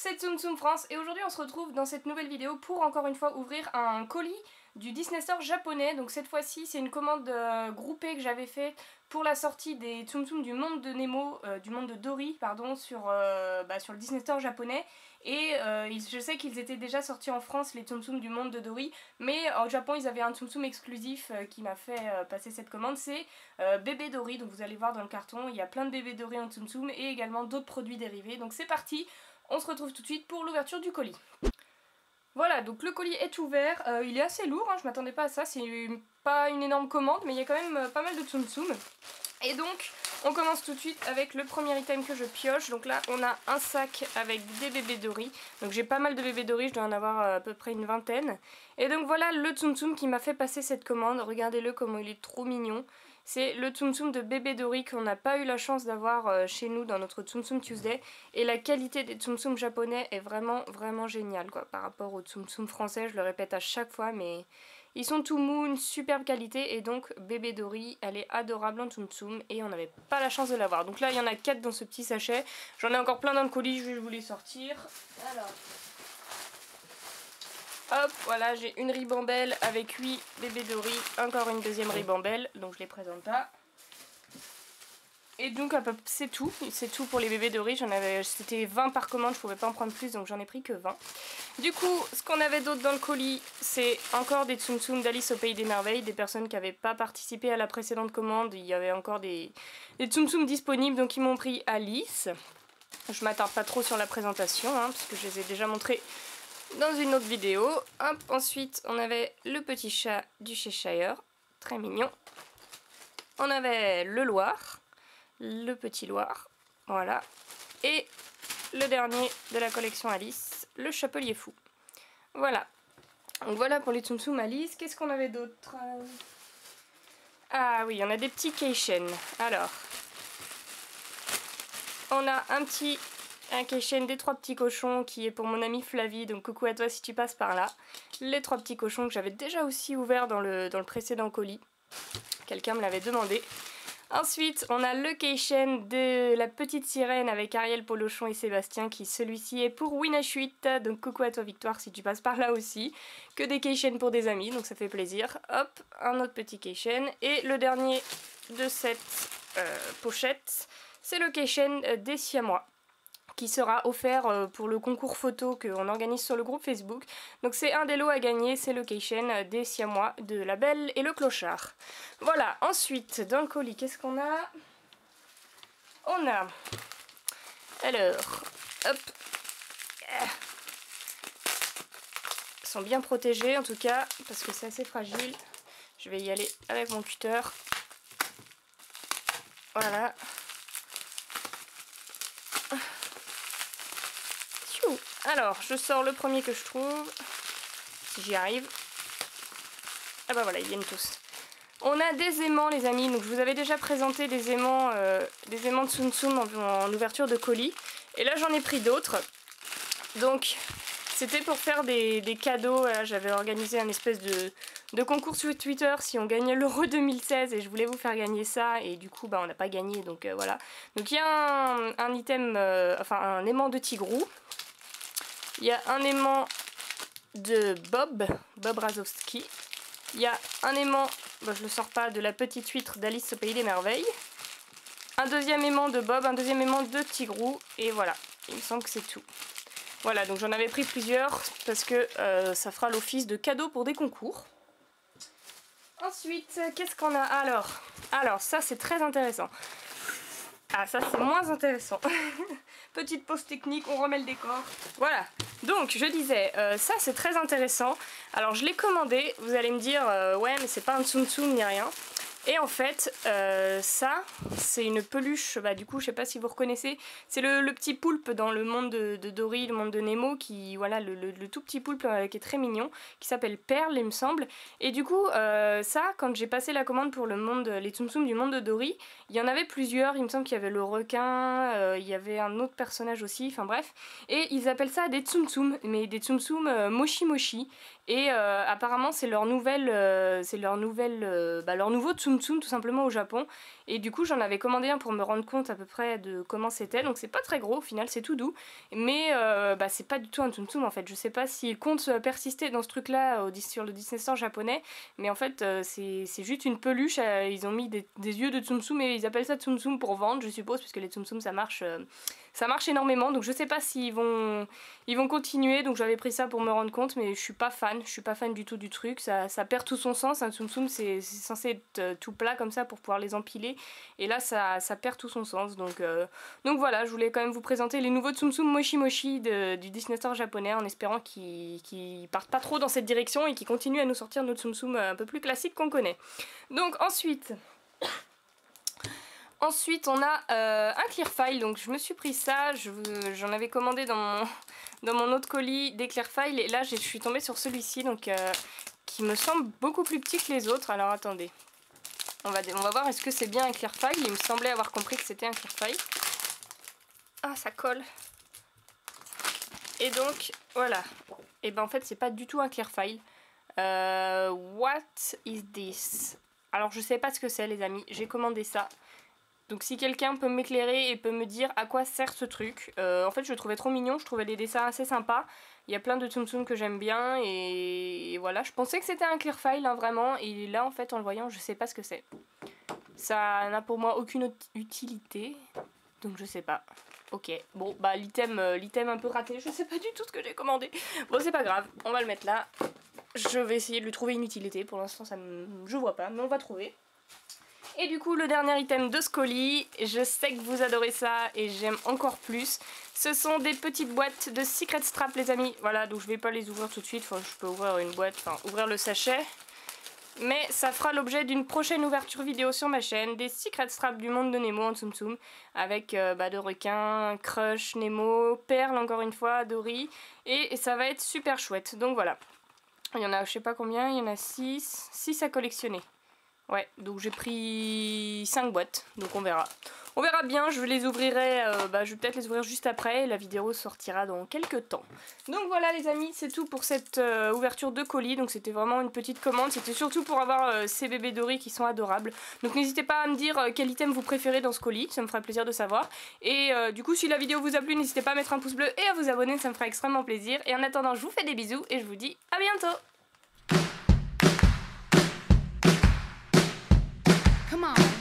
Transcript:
c'est Tsum Tsum France et aujourd'hui on se retrouve dans cette nouvelle vidéo pour encore une fois ouvrir un colis du Disney Store japonais. Donc cette fois-ci c'est une commande groupée que j'avais fait pour la sortie des Tsum Tsum du monde de Nemo, du monde de Dory pardon, sur le Disney Store japonais. Et je sais qu'ils étaient déjà sortis en France les Tsum Tsum du monde de Dory, mais au Japon ils avaient un Tsum Tsum exclusif qui m'a fait passer cette commande, c'est bébé Dory. Donc vous allez voir dans le carton, il y a plein de bébés Dory en Tsum Tsum et également d'autres produits dérivés. Donc c'est parti, on se retrouve tout de suite pour l'ouverture du colis. Voilà, donc le colis est ouvert, il est assez lourd, hein, je m'attendais pas à ça, c'est pas une énorme commande, mais il y a quand même pas mal de Tsum Tsum. Et donc, on commence tout de suite avec le premier item que je pioche. Donc là, on a un sac avec des bébés Dory. Donc j'ai pas mal de bébés Dory, je dois en avoir à peu près une vingtaine. Et donc voilà le Tsum Tsum qui m'a fait passer cette commande. Regardez-le comment il est trop mignon. C'est le Tsum Tsum de bébé Dory qu'on n'a pas eu la chance d'avoir chez nous dans notre Tsum Tsum Tuesday. Et la qualité des Tsum Tsum japonais est vraiment géniale quoi. Par rapport aux Tsum Tsum français, je le répète à chaque fois, mais ils sont tout mous, une superbe qualité. Et donc bébé Dory, elle est adorable en Tsum Tsum et on n'avait pas la chance de l'avoir. Donc là il y en a 4 dans ce petit sachet. J'en ai encore plein dans le colis, je vais vous les sortir. Alors... hop, voilà, j'ai une ribambelle avec 8 bébés Dory, encore une deuxième ribambelle, donc je les présente pas. Et donc c'est tout pour les bébés Dory, c'était 20 par commande, je pouvais pas en prendre plus, donc j'en ai pris que 20. Du coup, ce qu'on avait d'autre dans le colis, c'est encore des Tsum Tsum d'Alice au Pays des Merveilles, des personnes qui n'avaient pas participé à la précédente commande, il y avait encore des Tsum Tsum disponibles, donc ils m'ont pris Alice. Je m'attarde pas trop sur la présentation, hein, parce que je les ai déjà montrés dans une autre vidéo. Hop, ensuite on avait le petit chat du Cheshire, très mignon. On avait le Loir, le petit Loir, voilà. Et le dernier de la collection Alice, le Chapelier Fou. Voilà. Donc voilà pour les Tsum Tsum Alice. Qu'est-ce qu'on avait d'autre? Ah oui, on a des petits Keishen. Alors, on a un Keishen des 3 petits cochons qui est pour mon amie Flavie, donc coucou à toi si tu passes par là. Les 3 petits cochons que j'avais déjà aussi ouvert dans le précédent colis. Quelqu'un me l'avait demandé. Ensuite, on a le Keishen de la petite sirène avec Ariel, Polochon et Sébastien, qui celui-ci est pour Winachuit, donc coucou à toi Victoire si tu passes par là aussi. Que des Keishen pour des amis, donc ça fait plaisir. Hop, un autre petit Keishen. Et le dernier de cette pochette, c'est le Keishen des Siamois, qui sera offert pour le concours photo qu'on organise sur le groupe Facebook. Donc c'est un des lots à gagner, c'est le Keishen des Siamois de La Belle et le Clochard. Voilà, ensuite dans le colis, qu'est-ce qu'on a? On a... alors, hop. Ils sont bien protégés en tout cas, parce que c'est assez fragile. Je vais y aller avec mon cutter. Voilà. Alors, je sors le premier que je trouve, si j'y arrive. Ah bah voilà, ils viennent tous. On a des aimants les amis, donc je vous avais déjà présenté des aimants de Tsum Tsum en ouverture de colis. Et là j'en ai pris d'autres. Donc c'était pour faire des cadeaux, j'avais organisé un espèce de concours sur Twitter si on gagnait l'Euro 2016 et je voulais vous faire gagner ça et du coup bah on n'a pas gagné donc voilà. Donc il y a un item, un aimant de Tigrou. Il y a un aimant de Bob Razowski. Il y a un aimant, bon, je le sors pas, de la petite huître d'Alice au Pays des Merveilles. Un deuxième aimant de Bob, un deuxième aimant de Tigrou. Et voilà, il me semble que c'est tout. Voilà, donc j'en avais pris plusieurs parce que ça fera l'office de cadeau pour des concours. Ensuite, qu'est-ce qu'on a? Alors ça c'est très intéressant. Ah, ça c'est moins intéressant. Petite pause technique, on remet le décor. Voilà, donc je disais, ça c'est très intéressant. Alors je l'ai commandé, vous allez me dire, ouais mais c'est pas un Tsum Tsum ni rien. Et en fait, ça, c'est une peluche, bah du coup je sais pas si vous reconnaissez, c'est le petit poulpe dans le monde de Dory, le monde de Nemo, qui, voilà, le tout petit poulpe qui est très mignon, qui s'appelle Perle il me semble. Et du coup, ça, quand j'ai passé la commande pour les Tsum Tsum du monde de Dory, il y en avait plusieurs, il me semble qu'il y avait le requin, il y avait un autre personnage aussi, enfin bref. Et ils appellent ça des Tsum Tsum, mais des Tsum Tsum Moshi Moshi. Et apparemment c'est leur nouveau Tsum Tsum Tsum tout simplement au Japon. Et du coup j'en avais commandé un pour me rendre compte à peu près de comment c'était. Donc c'est pas très gros au final, c'est tout doux. Mais c'est pas du tout un Tsum Tsum en fait. Je sais pas s'ils comptent persister dans ce truc là sur le Disney Store japonais. Mais en fait c'est juste une peluche. Ils ont mis des yeux de Tsum Tsum et ils appellent ça Tsum Tsum pour vendre je suppose. Puisque les Tsum Tsum ça marche énormément. Donc je sais pas s'ils vont continuer. Donc j'avais pris ça pour me rendre compte. Mais je suis pas fan du tout du truc. Ça perd tout son sens. Un Tsum Tsum c'est censé être tout plat comme ça pour pouvoir les empiler. Et là ça perd tout son sens. Donc voilà, je voulais quand même vous présenter les nouveaux Tsum Tsum Moshi Moshi du Disney Store japonais en espérant qu'ils partent pas trop dans cette direction et qu'ils continuent à nous sortir nos Tsum Tsum un peu plus classiques qu'on connaît. Donc ensuite on a un clear file, donc je me suis pris ça, j'en avais commandé dans mon autre colis des clear files et là je suis tombée sur celui-ci donc qui me semble beaucoup plus petit que les autres. Alors attendez, on va voir est-ce que c'est bien un clear file. Il me semblait avoir compris que c'était un clear file. Ah ça colle. Et donc voilà, et ben en fait c'est pas du tout un clear file. What is this? Alors je sais pas ce que c'est les amis, j'ai commandé ça. Donc si quelqu'un peut m'éclairer et peut me dire à quoi sert ce truc. En fait je le trouvais trop mignon, je trouvais les dessins assez sympas. Il y a plein de Tsum Tsum que j'aime bien et voilà. Je pensais que c'était un clear file hein, vraiment. Et là en fait en le voyant je sais pas ce que c'est. Ça n'a pour moi aucune utilité. Donc je sais pas. Ok, bon bah l'item un peu raté, je sais pas du tout ce que j'ai commandé. Bon c'est pas grave, on va le mettre là. Je vais essayer de lui trouver une utilité, pour l'instant je vois pas, mais on va trouver. Et du coup le dernier item de ce colis, je sais que vous adorez ça et j'aime encore plus. Ce sont des petites boîtes de Secret Strap les amis. Voilà, donc je vais pas les ouvrir tout de suite, enfin, je peux ouvrir une boîte, enfin ouvrir le sachet. Mais ça fera l'objet d'une prochaine ouverture vidéo sur ma chaîne, des Secret Straps du monde de Nemo en Tsum Tsum, avec de requins, Crush, Nemo, Perle encore une fois, Dory, et ça va être super chouette. Donc voilà, il y en a je sais pas combien, il y en a 6 à collectionner. Ouais, donc j'ai pris 5 boîtes, donc on verra. On verra bien, je les ouvrirai, je vais peut-être les ouvrir juste après, et la vidéo sortira dans quelques temps. Donc voilà les amis, c'est tout pour cette ouverture de colis, donc c'était vraiment une petite commande, c'était surtout pour avoir ces bébés Dory qui sont adorables. Donc n'hésitez pas à me dire quel item vous préférez dans ce colis, ça me ferait plaisir de savoir. Et du coup si la vidéo vous a plu, n'hésitez pas à mettre un pouce bleu et à vous abonner, ça me fera extrêmement plaisir. Et en attendant, je vous fais des bisous et je vous dis à bientôt. Come on.